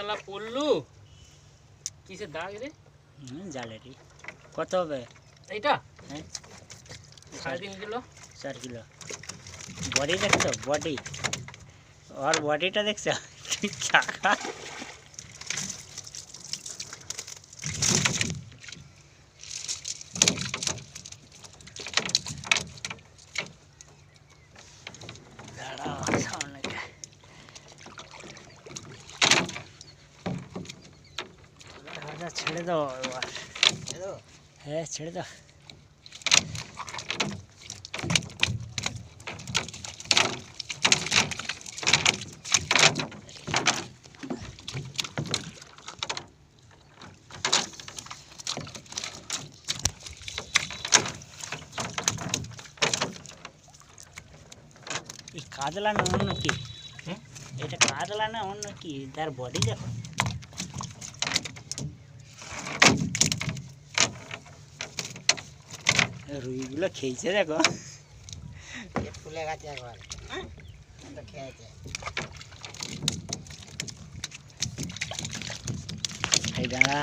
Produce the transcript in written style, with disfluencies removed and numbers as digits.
শালা পড়লু কিসের দাগ রে? জালেরই। কত হবে এইটা? হ্যাঁ 3.5 কিলো। 4 কিলো। বডি দেখছো? বডি, ওর বডিটা দেখছো? চাকা ছেড়ে দাও এবার। হ্যাঁ ছেড়ে দাও। এই কাতলা না অন্য কি? এটা কাতলা না অন্য কি? তার বডি দেখো। রুইগুলো খেয়েছে দেখো। ফুলে গেছে একবার খেয়েছে। এই দাঁড়া।